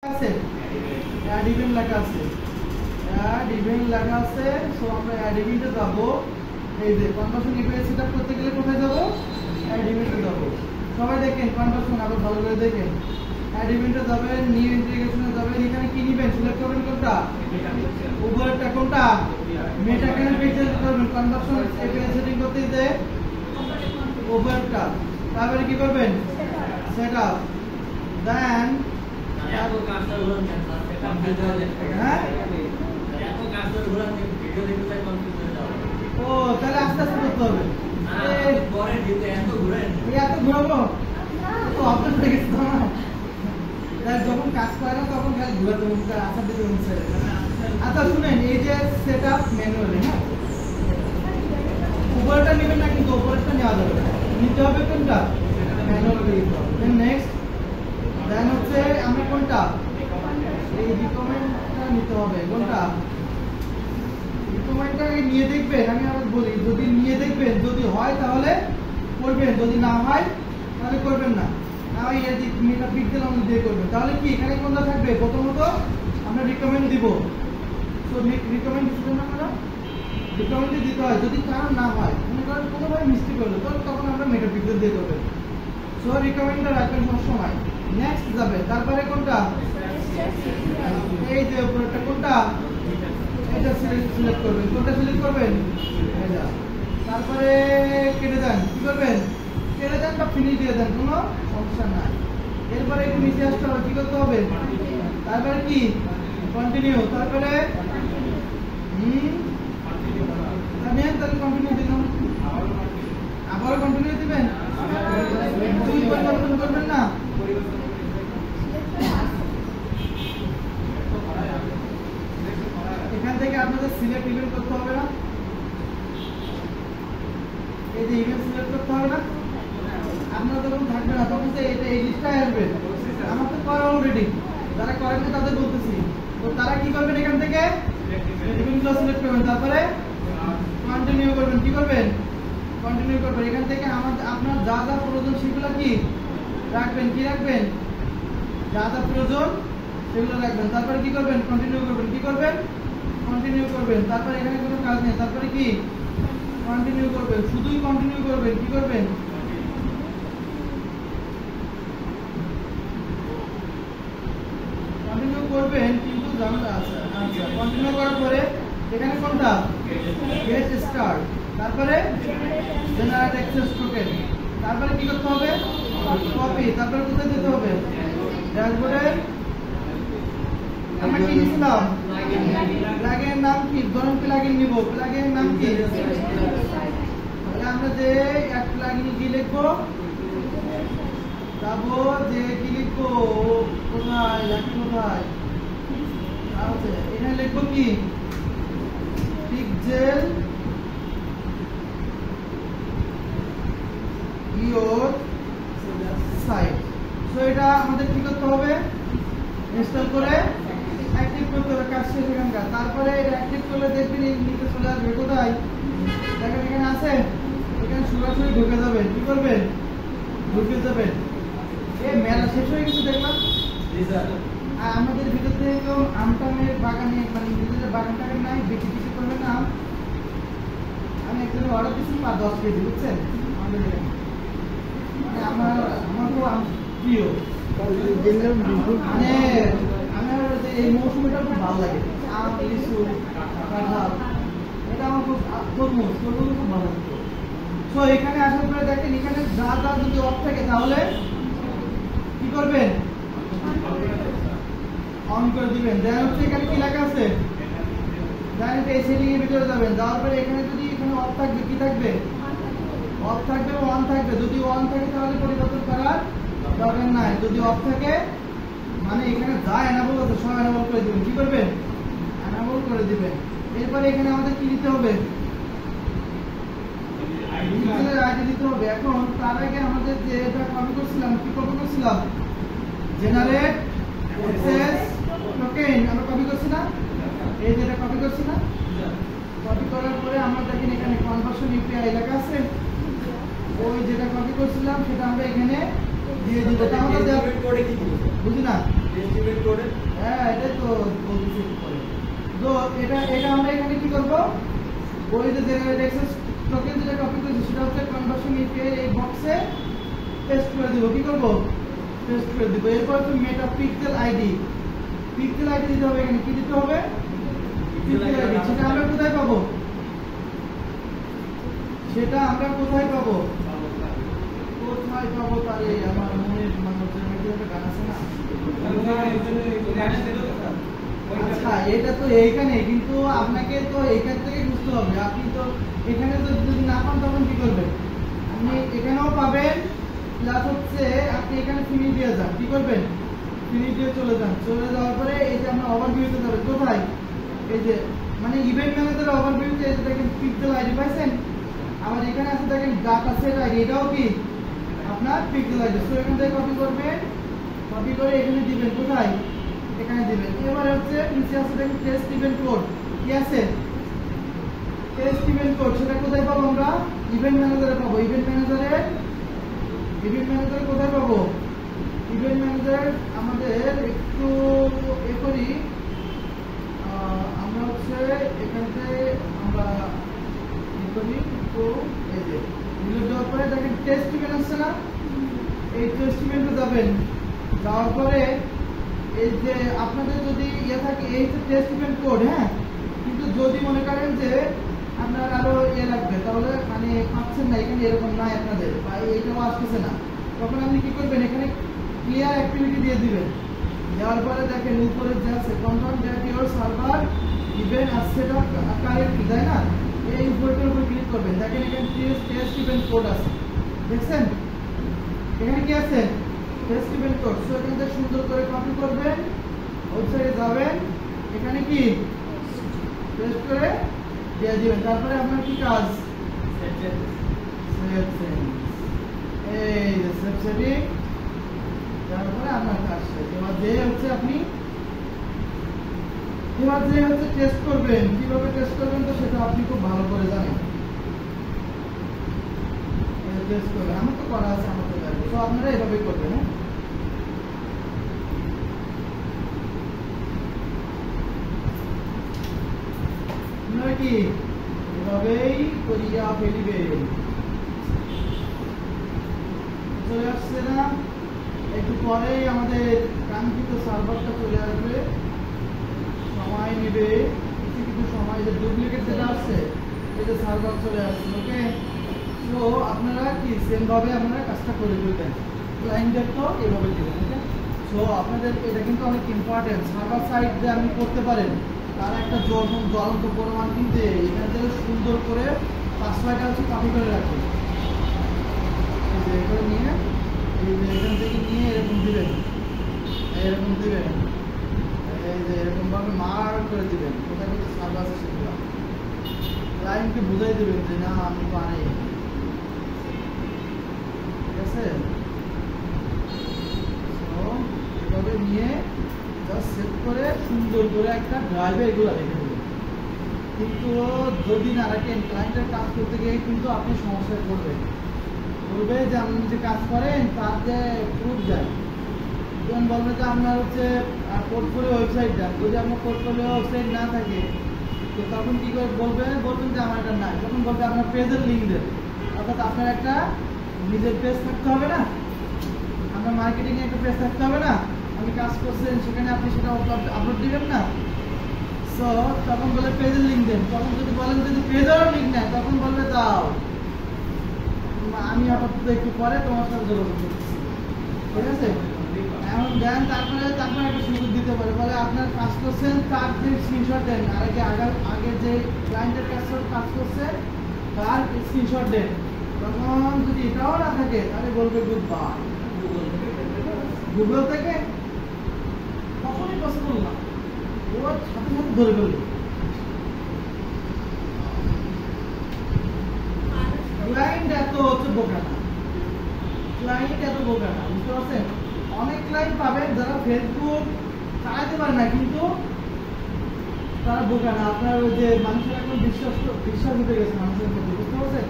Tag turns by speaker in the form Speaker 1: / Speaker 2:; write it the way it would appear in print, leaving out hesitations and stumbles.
Speaker 1: আছে add event লেখা আছে সো আমরা অ্যাড ইভেন্টে যাব। এই যে কনভার্সন ইভেন্ট সেটআপ করতে গেলে কোথায় যাব? অ্যাড ইভেন্টে যাব। সবাই দেখেন কনভার্সন আবার ভালো করে দেখেন। অ্যাড ইভেন্টে যাবেন, নিউ ইন্টিগ্রেশনে যাবেন। এখানে কি নেবেন? সিলেক্ট করবেন কোনটা? উভয়টা কোনটা? মেটা কেন পেজে করবেন কনভার্সন এপিআই সেটিং করতে যে উভয়টা। তারপরে কি করবেন? সেটআপ। দেন ও তাহলে আস্তে আস্তে করতে হবে। এত ঘুরাবো তো অভ্যাস হয়ে গেছে না, যখন কাজ করে না তখন খালি ঘুরাতে হচ্ছে আসার দিকে হচ্ছে। আচ্ছা শুনেন, এই যে সেট আপ ম্যানুয়ালি, হ্যাঁ উপরেরটা নেবেন না, কিন্তু উপরেরটা নেওয়া যাবে না, নিতে হবে কোনটা? ম্যানুয়ালি নিতে হবে। দেন নেক্সট, দেন হচ্ছে আমরা কোনটা এই রিকমেন্ডটা নিতে হবে। কোনটা রিকমেন্ডটা নিয়ে দেখবেন। আমি আবার বলি, যদি নিয়ে দেখবেন, যদি হয় তাহলে করবেন, যদি না হয় তাহলে করবেন না। না হয় এই যে মেটা পিক্সেল অনুযায়ী করবেন। তাহলে কি এখানে কোনটা থাকবে? প্রথমত আমরা রিকমেন্ড দিব। সো রিকমেন্ড দিতে না, আমরা রিকমেন্ড দিতে হয়। যদি কারণ না হয়, মনে করেন কোনোভাবে মিস্টেক হলো, তখন আমরা মেটা পিক্সেল দিয়ে করবেন। সো রিকমেন্ডটা রাখবেন সবসময়। নেক্সট যাবে, তারপরে কোনটা? এই যে উপরেরটা কোনটা? এটা সিলেক্ট করবেন। কোনটা সিলেক্ট করবেন? এটা। তারপরে কেটে দেন। কি করবেন? কেটে দেন বা ফিনিশ দিয়ে দেন, কোনো সমস্যা নাই। এরপরে একটু নিচে আসতে হবে। কি করতে হবে? তারপরে কি? কন্টিনিউ। তারপরে তাহলে কন্টিনিউ দিলাম। আবারও কন্টিনিউ দিবেন। দুই পরিবর্তন করবেন না। এখান থেকে আপনাদের সিলেক্ট ইভেন্ট করতে হবে না? এই যে ইভেন্ট সিলেক্ট করতে হবে না? আপনার যখন থাকবে না তখন তো এটা এই লিস্টটাই আসবে। আমার তো করা অলরেডি, যারা করেন তাদের বলতেছি। তো তারা কি করবেন? এখান থেকে ইভেন্টগুলো সিলেক্ট করবেন, তারপরে কন্টিনিউ করবেন। কি করবেন? কন্টিনিউ করবেন। এখান থেকে আপনার যা যা প্রয়োজন সেগুলো কি রাখবেন। কি রাখবেন? যা যা প্রয়োজন সেগুলো রাখবেন। তারপরে কি করবেন? কন্টিনিউ করবেন। কি করবেন? কন্টিনিউ করবেন। তারপরে এখানে কোনো কাজ নেই। তারপরে কি? কন্টিনিউ করবেন। শুধুই কন্টিনিউ করবেন। কি করবেন? কন্টিনিউ করবেন, কিন্তু ঝামেলা আছে। আচ্ছা, কন্টিনিউ করার পরে এখানে কোনটা? Get start. তারপরে জেনারেট অ্যাক্সেস টোকেন। তারপরে কি করতে হবে? কপি। তারপরে কোথায় দিতে হবে? ড্যাশবোর্ডে আমরা কি নিছিলাম? প্লাগইনের নাম কি? ধরুন প্লাগইন নিব। প্লাগইনের নাম কি? তাহলে আমরা যে এক প্লাগইন কি লিখবো? যাবো যে কি লিখবো? কোথায় লেখি? কোথায় আছে? এখানে লিখবো কি? Pixel your site. সো এটা আমাদের কি করতে হবে? ইনস্টল করে অ্যাক্টিভ করতে হবে। কাজ শেষ এখানকার। তারপরে অ্যাক্টিভ করলে দেখবেন এই নিচে চলে আসবে। কোথায় দেখেন? এখানে আছে। এখানে সরাসরি ঢুকে যাবেন। কি করবেন? ঢুকে যাবেন। এই মেলা শেষ হয়ে গেছে দেখলাম। আর আমাদের ভিতর থেকে কেউ আমটামের বাগানে, মানে নিজেদের বাগান টাগান নাই, বেশি কিছু করবেন না। আমি একজনের অর্ডার দিচ্ছি 10 কেজি, বুঝছেন? আমাদের এখানে মানে আমার খুব প্রিয়। মানে আমার এই মৌসুমিটা খুব ভালো লাগে। আম, লিচু, কাঁঠাল, এটা আমার খুব তরমুজ খুব ভালো লাগতো। সো এখানে আসার পরে দেখেন, এখানে যা যা যদি অফ থাকে তাহলে কি করবেন? অন করে দিবেন। দেন হচ্ছে এখানে কি লেখা আছে? দেন এই সেটিং এর ভিতরে যাবেন। যাওয়ার পরে এখানে যদি এখানে অফ থাকবে, কি থাকবে? অফ থাকবে, অন থাকবে। যদি অন থাকে তাহলে পরিবর্তন করার দরকার নাই। যদি অফ থাকে মানে এখানে যা এনাবল আছে সব এনাবল করে দিবেন। কি করবেন? এনাবল করে দিবেন। এরপরে এখানে আমাদের কি দিতে হবে? পিক্সেলের আইডি দিতে হবে। এখন তার আগে আমাদের যে এটা কপি করছিলাম, কি কপি করছিলাম? জেনারেট অ্যাক্সেস টোকেন আমরা কপি করছি না? এই যেটা কপি করছি না? কপি করার পরে আমরা দেখেন এখানে কনভার্সন ইউপিআই লেখা আছে। ওই যেটা কপি করছিলাম সেটা আমরা এখানে দিয়ে দিব। তাহলে বুঝি না?
Speaker 2: এস্টিমেট করে
Speaker 1: হ্যাঁ এটাই তো বলতেছি করে। তো এটা আমরা এখানে কি করব, ওই যে জেনারেট অ্যাক্সেস টোকেন যেটা কপি করেছি সেটা হচ্ছে কনভার্সন ইফে এই বক্সে পেস্ট করে দিব। কি করব, পেস্ট করে দিব। এরপর হচ্ছে মেটা পিক্সেল আইডি, পিক্সেল আইডি দিতে হবে। এখানে কি দিতে হবে, পিক্সেল আইডি। সেটা আমরা কোথায় পাবো, সেটা আমরা কোথায় পাবো, কোথায় পাবো তারে আমার মনের মানুষের মধ্যে একটা গান আছে না। আচ্ছা এটা তো এইখানে, কিন্তু আপনাকে তো এইখান থেকে বুঝতে হবে। আপনি তো এখানে তো যদি না পান তখন কি করবেন, আপনি এখানেও পাবেন প্লাস হচ্ছে আপনি এখানে ফিনিশ দিয়ে যান। কি করবেন, ফিনিশ দিয়ে চলে যান। চলে যাওয়ার পরে এই যে আমরা ওভারভিউতে যাবেন। কোথায়, এই যে মানে ইভেন্ট ম্যানেজার ওভারভিউতে এই যে দেখেন পিক্সেল আইডি পাইছেন। আবার এখানে আছে দেখেন ডাটা সেট আইডি, এটাও কি আপনার পিক্সেল আইডি। সো এখান থেকে কপি করবেন, কপি করে এখানে দিবেন। কোথায়, এখানে দিবেন। এবার হচ্ছে নিচে আছে দেখেন টেস্ট ইভেন্ট কোড। কি আছে, টেস্ট ইভেন্ট কোড। সেটা কোথায় পাবো আমরা, ইভেন্ট ম্যানেজারে পাবো। ইভেন্ট ম্যানেজারে কোথায় পাবো, ইভেন্ট ম্যানেজার আমাদের একটু এ করি, আমরা হচ্ছে এখানে আমরা ই করি। তো এই যে ডিলিট দেওয়ার পরে দেখেন টেস্ট ইভেন্ট আসছে না, এই টেস্ট ইভেন্টে যাবেন। যাওয়ার পরে এই যে আপনাদের যদি ইয়ে থাকে এই যে টেস্ট ইভেন্ট কোড, হ্যাঁ, কিন্তু যদি মনে করেন যে আপনার আরো ইয়ে লাগবে তাহলে মানে পাচ্ছেন না, এখানে এরকম নাই আপনাদের বা এইটাও আসতেছে না, তখন আপনি কি করবেন, এখানে ক্লিয়ার অ্যাক্টিভিটি দিয়ে দিবেন। দেওয়ার পরে দেখেন উপরে যে আছে confirm that your server event are set up correctly, তাই না, এই উপরটার উপর ক্লিক করবেন। দেখেন এখানে টেস্ট ইভেন্ট কোড আছে, দেখছেন এখানে কি আছে, টেস্ট ইভেন্ট কোড। সো এখান থেকে সুন্দর করে কপি করবেন, ওয়েবসাইটে যাবেন, এখানে কি পেস্ট করে দিয়ে দিবেন। তারপরে আপনার কি কাজ, সেভ সেটিং, এই যে সেভ সেটিং। তারপরে আপনার কাজ শেষ। এবার যে হচ্ছে আপনি টেস্ট করবেন, কিভাবে টেস্ট করবেন তো সেটা আপনি খুব ভালো করে জানেন। টেস্ট করবেন, আমার তো করা আছে, আমার তো জানি। তো আপনারা এভাবেই করবেন। হ্যাঁ, আপনারা কি এভাবেই করিয়া ফেলিবেন। চলে আসছে না, একটু পরেই আমাদের কাঙ্ক্ষিত সার্ভারটা চলে আসবে, সময় নেবে কিছু সময়। যে ডুপ্লিকেট যেটা আসছে এই যে সার্ভার চলে আসছে। ওকে, তো আপনারা কি সেম ভাবে আপনারা কাজটা করে দিবেন। ক্লায়েন্টের তো এভাবে দিবেন। ওকে, সো আপনাদের এটা কিন্তু অনেক ইম্পর্টেন্ট। সার্ভার সাইড যে আপনি করতে পারেন তার একটা জ্বলন্ত প্রমাণ কিন্তু এখান থেকে সুন্দর করে 5-6টা হচ্ছে কপি করে রাখবেন। এই যে এগুলো নিয়ে এই যে এখান থেকে নিয়ে এরকম দিবেন, এরকম দিবেন, এই যে এরকম ভাবে মার্ক করে দিবেন কোথায় কোথায় সার্ভার আছে সেগুলো। ক্লায়েন্টকে বুঝাই দিবেন যে না আমি পারি, ঠিক আছে। এভাবে নিয়ে জাস্ট সেভ করে সুন্দর করে একটা ড্রাইভে এগুলো রেখে দেবেন। কিন্তু যদি না রাখেন ক্লায়েন্টের কাজ করতে গিয়ে কিন্তু আপনি সমস্যায় পড়বেন। বলবে যে আপনি যে কাজ করেন তার যে প্রুফ যায়, যেমন বলবে যে আপনার হচ্ছে পোর্টফোলিও ওয়েবসাইট দেন। যদি আপনার পোর্টফোলিও ওয়েবসাইট না থাকে তো তখন কি করে বলবেন যে আমার এটা নাই। তখন বলবে আপনার পেজের লিঙ্ক দেন। অর্থাৎ আপনার একটা নিজের পেজ থাকতে হবে না, আপনার মার্কেটিংয়ে একটা পেজ থাকতে হবে না, আপনি কাজ করছেন সেখানে আপনি সেটা আপলোড দিবেন না। সো তখন বলে পেজের লিঙ্ক দেন। তখন যদি বলেন যদি পেজেরও লিঙ্ক নেয় তখন বলবে দাও আমি আপাতত একটু পরে তোমার সাথে যোগাযোগ করতেছি, ঠিক আছে। এখন দেন, তারপরে একটা সুযোগ দিতে পারে, বলে আপনার কাজ করছেন তার যে স্ক্রিনশট দেন, আগে যে ক্লায়েন্টের কাজ করছে তার স্ক্রিনশট দেন। তখন যদি এটাও না থাকে তাহলে বলবে গুড বাই। গুগল থেকে কখনই পসিবল না, ওর সাথে সাথে ধরে ফেলবে। ক্লায়েন্ট এত হচ্ছে বোকা না, ক্লায়েন্ট এত বোকা না, বুঝতে পারছেন। অনেক ক্লায়েন্ট পাবেন যারা ফেসবুক চালাতে পারে না কিন্তু তারা বোকা না। আপনার ওই যে মানুষের এখন বিশ্বাস উঠে গেছে মানুষের মধ্যে, বুঝতে পারছেন।